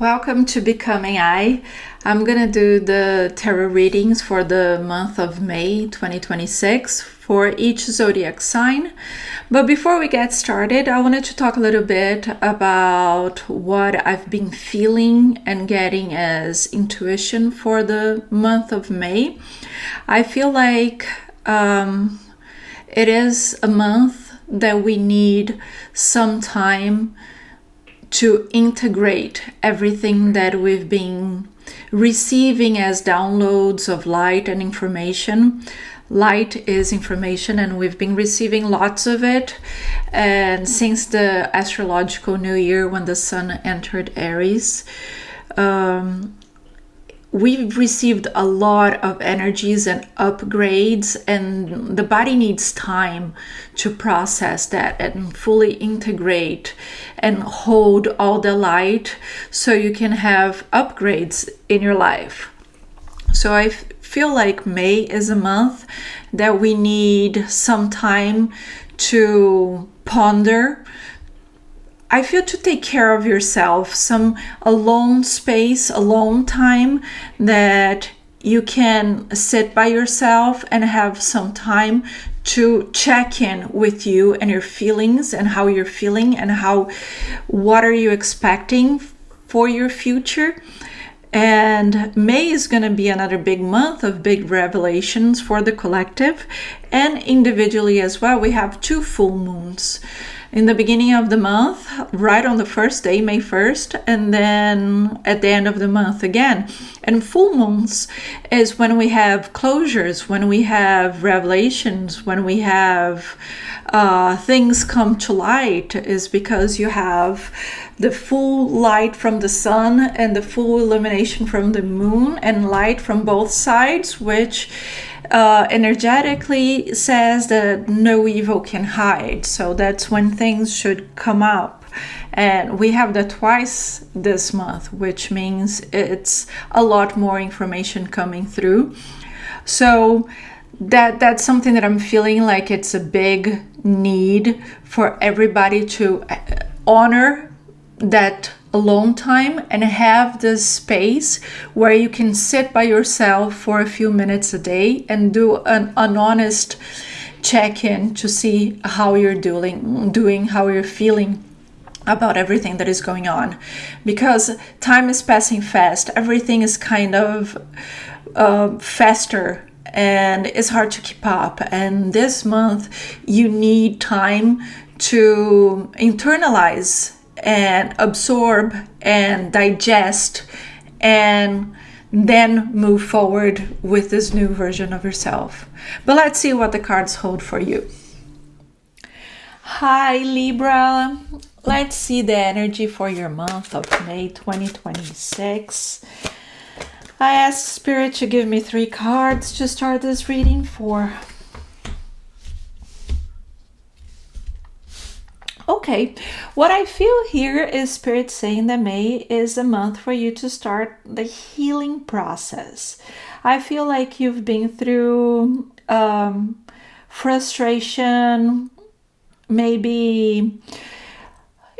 Welcome to Becoming I. I'm going to do the tarot readings for the month of May 2026 for each zodiac sign. But before we get started, I wanted to talk a little bit about what I've been feeling and getting as intuition for the month of May. I feel like it is a month that we need some time to integrate everything that we've been receiving as downloads of light and information. Light is information, and we've been receiving lots of it. And since the astrological new year, when the sun entered Aries, we've received a lot of energies and upgrades, and the body needs time to process that and fully integrate and hold all the light so you can have upgrades in your life. So I feel like May is a month that we need some time to ponder. I feel to take care of yourself, some alone space, alone time that you can sit by yourself and have some time to check in with you and your feelings and how you're feeling and what are you expecting for your future. And May is going to be another big month of big revelations for the collective and individually as well. We have 2 full moons in the beginning of the month, right on the first day, May 1st, and then at the end of the month again. And full moons is when we have closures, when we have revelations, when we have things come to light, is because you have the full light from the sun and the full illumination from the moon and light from both sides, which energetically says that no evil can hide. So that's when things should come up. And we have that twice this month, which means it's a lot more information coming through. So that's something that I'm feeling like it's a big need for everybody to honor that alone time and have this space where you can sit by yourself for a few minutes a day and do an honest check-in to see how you're doing, how you're feeling about everything that is going on, because time is passing fast. Everything is kind of faster and it's hard to keep up. And this month you need time to internalize and absorb and digest and then move forward with this new version of yourself. But let's see what the cards hold for you. Hi Libra, let's see the energy for your month of May 2026. I asked Spirit to give me 3 cards to start this reading for. Okay, what I feel here is Spirit saying that May is a month for you to start the healing process. I feel like you've been through frustration, maybe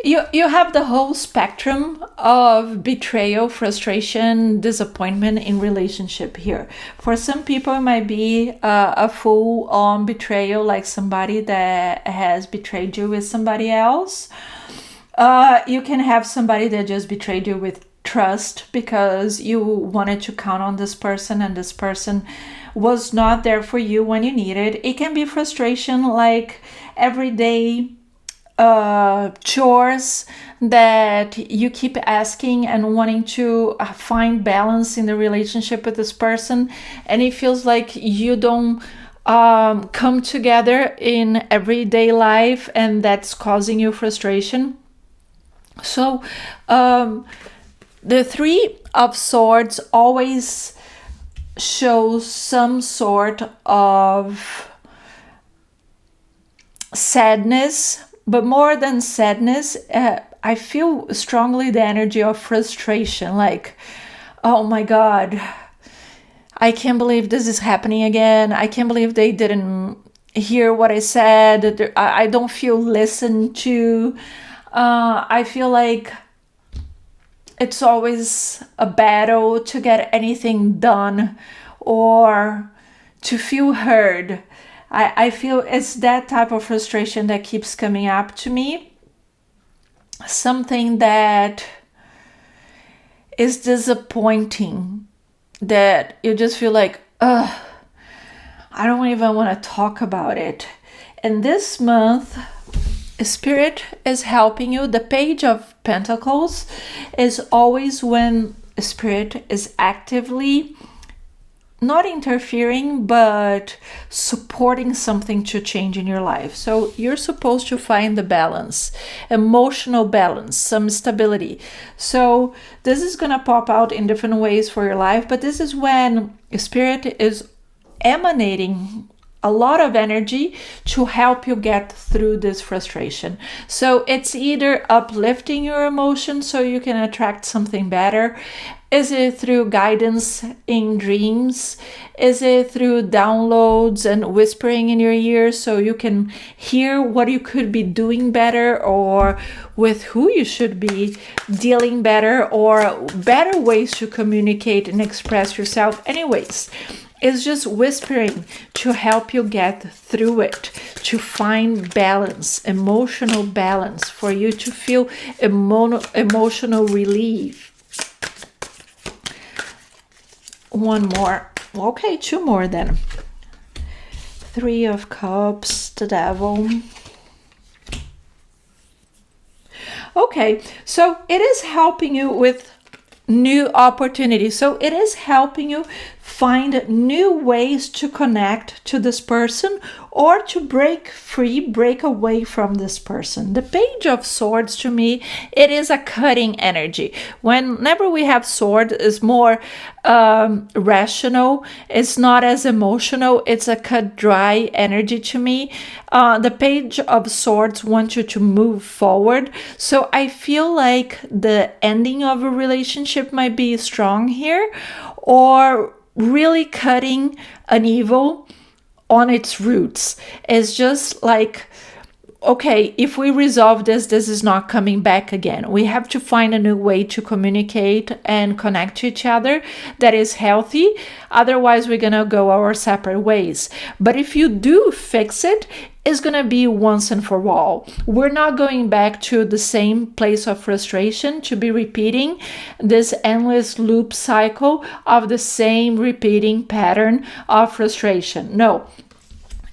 you have the whole spectrum of betrayal, frustration, disappointment in relationship here. For some people, it might be a full-on betrayal, like somebody that has betrayed you with somebody else. You can have somebody that just betrayed you with trust because you wanted to count on this person and this person was not there for you when you needed. It can be frustration, like everyday chores that you keep asking and wanting to find balance in the relationship with this person, and it feels like you don't come together in everyday life, and that's causing you frustration. So the 3 of Swords always shows some sort of sadness. But more than sadness, I feel strongly the energy of frustration. Like, oh my God, I can't believe this is happening again. I can't believe they didn't hear what I said. I don't feel listened to. I feel like it's always a battle to get anything done or to feel heard. I feel it's that type of frustration that keeps coming up to me. Something that is disappointing, that you just feel like, ugh, I don't even want to talk about it. And this month, Spirit is helping you. The Page of Pentacles is always when Spirit is actively not interfering, but supporting something to change in your life. So you're supposed to find the balance, emotional balance, some stability. So this is going to pop out in different ways for your life, but this is when Spirit is emanating a lot of energy to help you get through this frustration. So it's either uplifting your emotions so you can attract something better. Is it through guidance in dreams? Is it through downloads and whispering in your ear so you can hear what you could be doing better, or with who you should be dealing better, or better ways to communicate and express yourself? Anyways, it's just whispering to help you get through it, to find balance, emotional balance, for you to feel emotional relief. One more. Okay, two more then. Three of Cups, the Devil. Okay, so it is helping you with new opportunities. So it is helping you find new ways to connect to this person, or to break free, break away from this person. The Page of Swords, to me, it is a cutting energy. Whenever we have sword, it's more rational. It's not as emotional. It's a cut dry energy to me. The Page of Swords wants you to move forward. So I feel like the ending of a relationship might be strong here, or really cutting an evil on its roots. It's just like, okay, if we resolve this is not coming back again. We have to find a new way to communicate and connect to each other that is healthy. Otherwise, we're going to go our separate ways. But if you do fix it, it's going to be once and for all. We're not going back to the same place of frustration, to be repeating this endless loop cycle of the same repeating pattern of frustration. No.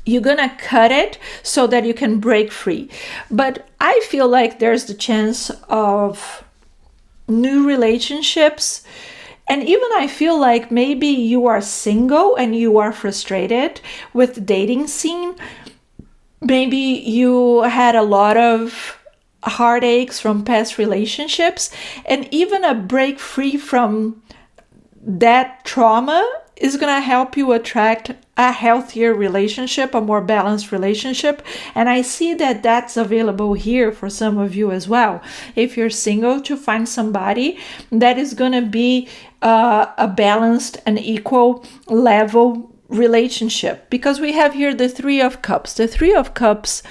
You're going to cut it so that you can break free. But I feel like there's the chance of new relationships. And even I feel like maybe you are single and you are frustrated with the dating scene. Maybe you had a lot of heartaches from past relationships, and even a break free from that trauma is going to help you attract a healthier relationship, a more balanced relationship. And I see that that's available here for some of you as well. If you're single, to find somebody that is going to be a balanced and equal level relationship. Because we have here the Three of Cups. The Three of Cups,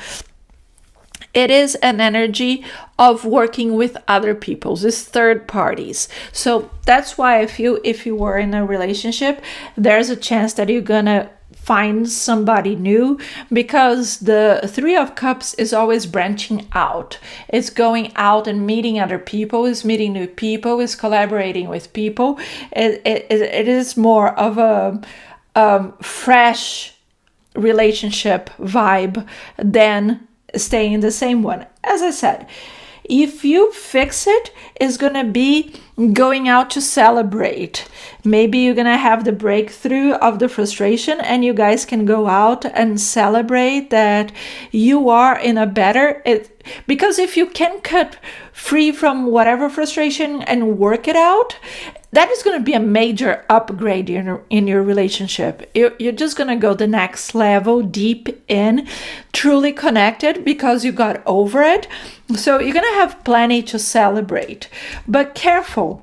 it is an energy of working with other people, it's third parties. So that's why I feel if you were in a relationship, there's a chance that you're gonna find somebody new, because the Three of Cups is always branching out. It's going out and meeting other people, it's meeting new people, it's collaborating with people. It is more of a fresh relationship vibe than staying in the same one. As I said, if you fix it, it's going to be going out to celebrate. Maybe you're going to have the breakthrough of the frustration and you guys can go out and celebrate that you are in a better... Because if you can cut free from whatever frustration and work it out, that is going to be a major upgrade in your relationship. You're just going to go the next level, deep in, truly connected because you got over it. So you're going to have plenty to celebrate. But careful.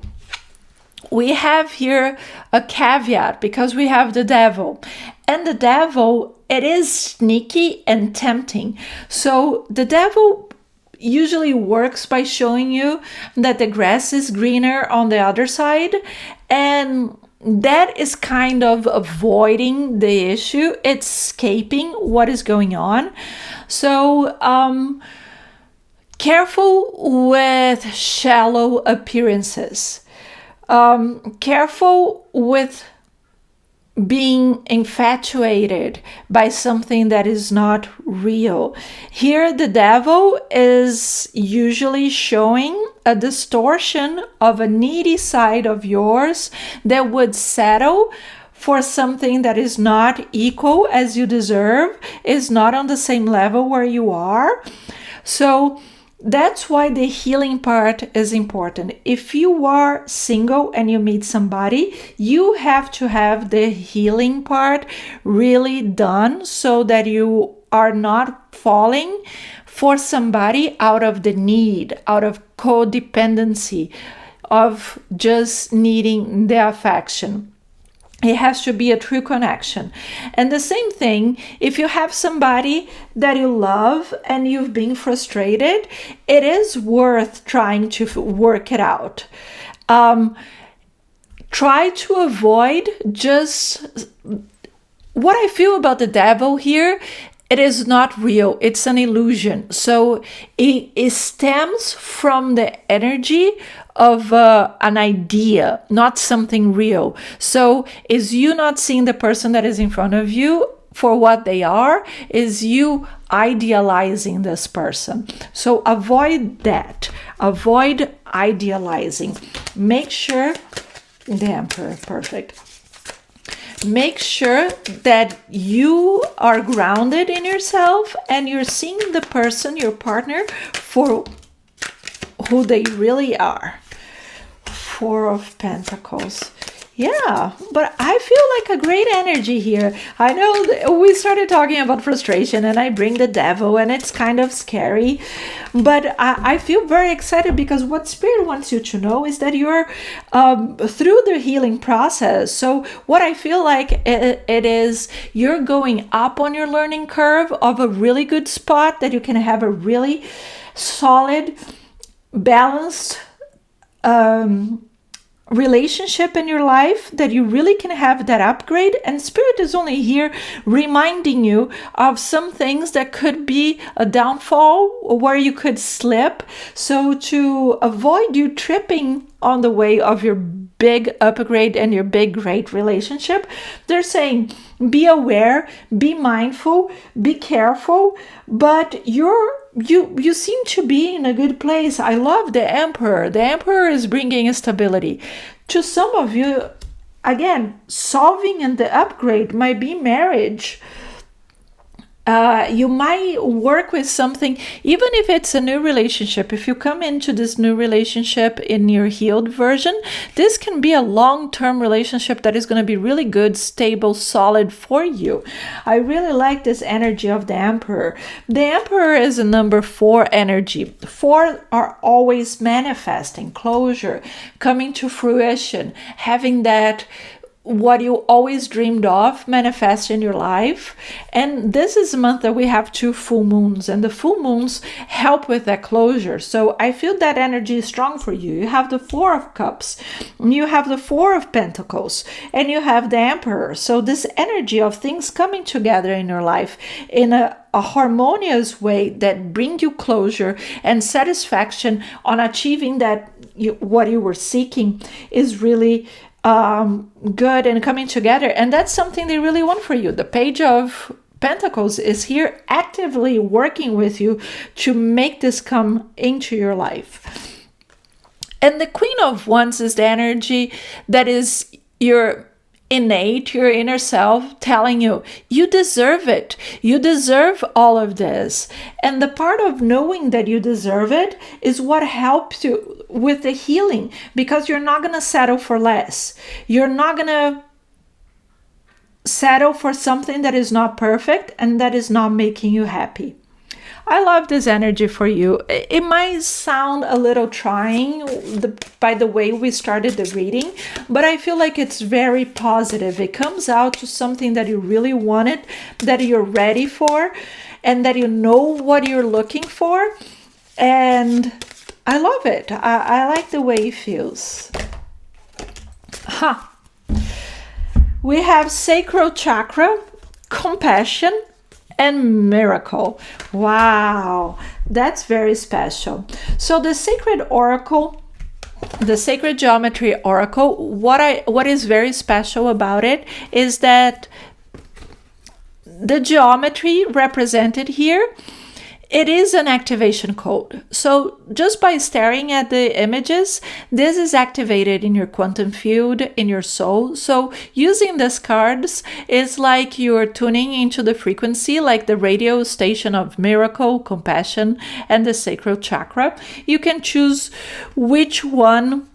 We have here a caveat because we have the devil. And the devil, it is sneaky and tempting. So the devil, usually works by showing you that the grass is greener on the other side, and that is kind of avoiding the issue. It's escaping what is going on. So careful with shallow appearances. Careful with being infatuated by something that is not real. Here, the devil is usually showing a distortion of a needy side of yours that would settle for something that is not equal as you deserve, is not on the same level where you are. So that's why the healing part is important. If you are single and you meet somebody, you have to have the healing part really done so that you are not falling for somebody out of the need, out of codependency, of just needing the affection. It has to be a true connection. And the same thing, if you have somebody that you love and you've been frustrated, it is worth trying to work it out. Try to avoid just what I feel about the devil here. It is not real. It's an illusion. So it stems from the energy of an idea, not something real. So is you not seeing the person that is in front of you for what they are? Is you idealizing this person? So avoid that. Avoid idealizing. Make sure, the Emperor, perfect. Make sure that you are grounded in yourself and you're seeing the person, your partner, for who they really are. Four of Pentacles. Yeah, but I feel like a great energy here. I know we started talking about frustration and I bring the devil and it's kind of scary, but I feel very excited because what Spirit wants you to know is that you're through the healing process. So what I feel like it is, you're going up on your learning curve of a really good spot that you can have a really solid, balanced relationship in your life, that you really can have that upgrade. And Spirit is only here reminding you of some things that could be a downfall where you could slip. So to avoid you tripping on the way of your big upgrade and your big great relationship, they're saying be aware, be mindful, be careful, but you seem to be in a good place. I love the Emperor. The Emperor is bringing stability. To some of you, again, solving and the upgrade might be marriage. You might work with something, even if it's a new relationship. If you come into this new relationship in your healed version, this can be a long-term relationship that is going to be really good, stable, solid for you. I really like this energy of the Emperor. The Emperor is a number 4 energy. 4 are always manifesting, closure, coming to fruition, having that what you always dreamed of manifest in your life. And this is a month that we have 2 full moons, and the full moons help with that closure. So I feel that energy is strong for you. You have the 4 of Cups, you have the 4 of Pentacles, and you have the Emperor. So this energy of things coming together in your life in a harmonious way that bring you closure and satisfaction on achieving that what you were seeking is really good and coming together. And that's something they really want for you. The Page of Pentacles is here actively working with you to make this come into your life. And the Queen of Wands is the energy that is your innate, your inner self telling you, you deserve it. You deserve all of this. And the part of knowing that you deserve it is what helps you with the healing, because you're not going to settle for less. You're not going to settle for something that is not perfect and that is not making you happy. I love this energy for you. It might sound a little trying by the way we started the reading, but I feel like it's very positive. It comes out to something that you really wanted, that you're ready for, and that you know what you're looking for. And I love it. I like the way it feels. We have sacral chakra, compassion, and miracle. Wow, that's very special. So the sacred oracle, the sacred geometry oracle, what is very special about it is that the geometry represented here, it is an activation code. So just by staring at the images, this is activated in your quantum field, in your soul. So using these cards is like you're tuning into the frequency, like the radio station of miracle, compassion, and the sacral chakra. You can choose which one,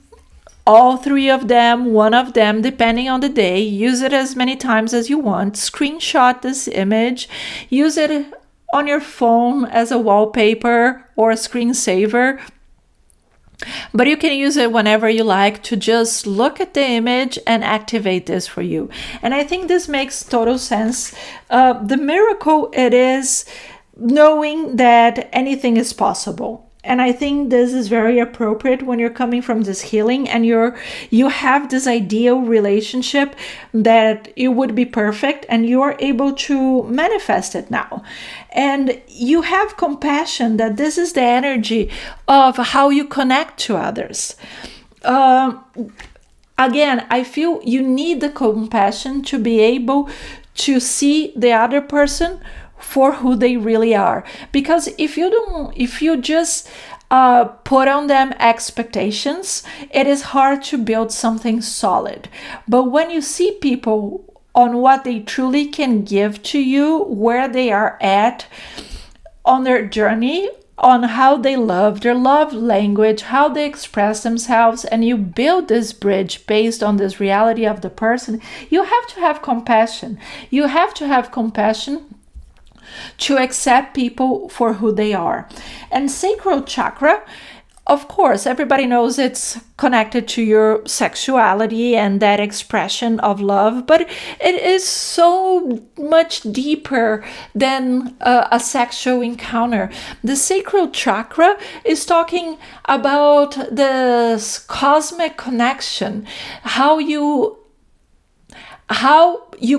all three of them, one of them, depending on the day. Use it as many times as you want. Screenshot this image. Use it on your phone as a wallpaper or a screensaver. But you can use it whenever you like to just look at the image and activate this for you. And I think this makes total sense. The miracle, it is knowing that anything is possible. And I think this is very appropriate when you're coming from this healing and you have this ideal relationship that it would be perfect and you are able to manifest it now. And you have compassion, that this is the energy of how you connect to others. Again, I feel you need the compassion to be able to see the other person for who they really are. Because if you just put on them expectations, it is hard to build something solid. But when you see people on what they truly can give to you, where they are at on their journey, on how they love, their love language, how they express themselves, and you build this bridge based on this reality of the person, you have to have compassion. You have to have compassion to accept people for who they are. And sacral chakra, of course, everybody knows it's connected to your sexuality and that expression of love, but it is so much deeper than a sexual encounter. The sacral chakra is talking about the cosmic connection, how you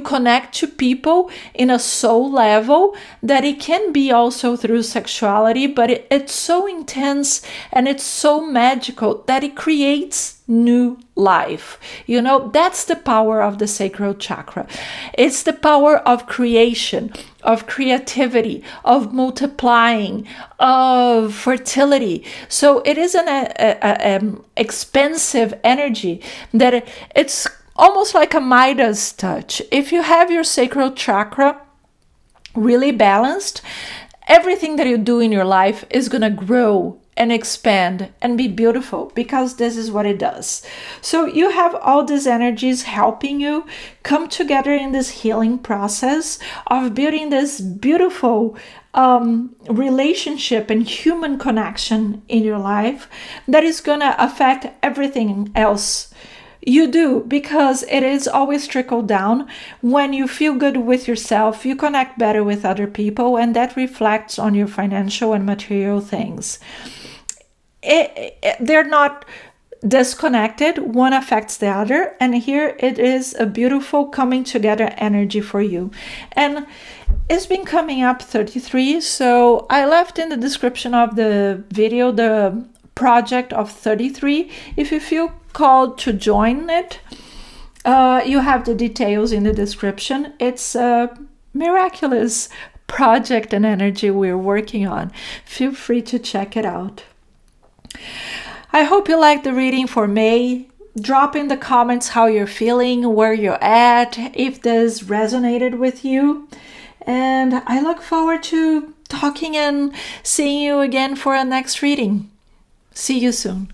connect to people in a soul level, that it can be also through sexuality, but it's so intense and it's so magical that it creates new life. You know, that's the power of the sacral chakra. It's the power of creation, of creativity, of multiplying, of fertility. So it is an expensive energy that it's almost like a Midas touch. If you have your sacral chakra really balanced, everything that you do in your life is going to grow and expand and be beautiful, because this is what it does. So you have all these energies helping you come together in this healing process of building this beautiful relationship and human connection in your life that is going to affect everything else you do, because it is always trickled down. When you feel good with yourself, you connect better with other people, and that reflects on your financial and material things. They're not disconnected, one affects the other, and here it is a beautiful coming together energy for you. And it's been coming up 33, so I left in the description of the video the project of 33. If you feel called to join it, you have the details in the description. It's a miraculous project and energy we're working on. Feel free to check it out. I hope you liked the reading for May. Drop in the comments how you're feeling, where you're at, if this resonated with you. And I look forward to talking and seeing you again for a next reading. See you soon.